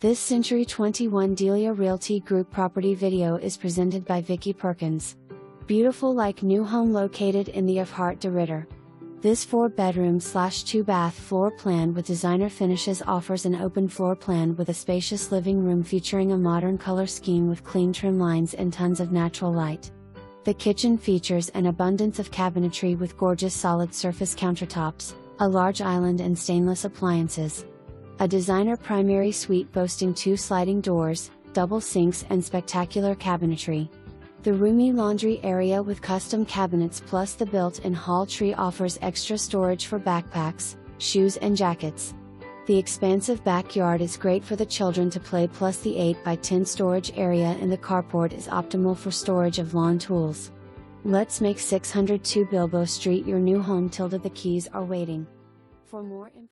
This Century 21 Delia Realty Group property video is presented by Vicky Perkins. Beautiful like new home located in the of Heart DERIDDER. This 4-bedroom/2-bath floor plan with designer finishes offers an open floor plan with a spacious living room featuring a modern color scheme with clean trim lines and tons of natural light. The kitchen features an abundance of cabinetry with gorgeous solid surface countertops, a large island and stainless appliances. A designer primary suite boasting 2 sliding doors, double sinks and spectacular cabinetry. The roomy laundry area with custom cabinets plus the built-in hall tree offers extra storage for backpacks, shoes and jackets. The expansive backyard is great for the children to play plus the 8x10 storage area in the carport is optimal for storage of lawn tools. Let's make 602 Bilbo Street your new home. The keys are waiting. For more information.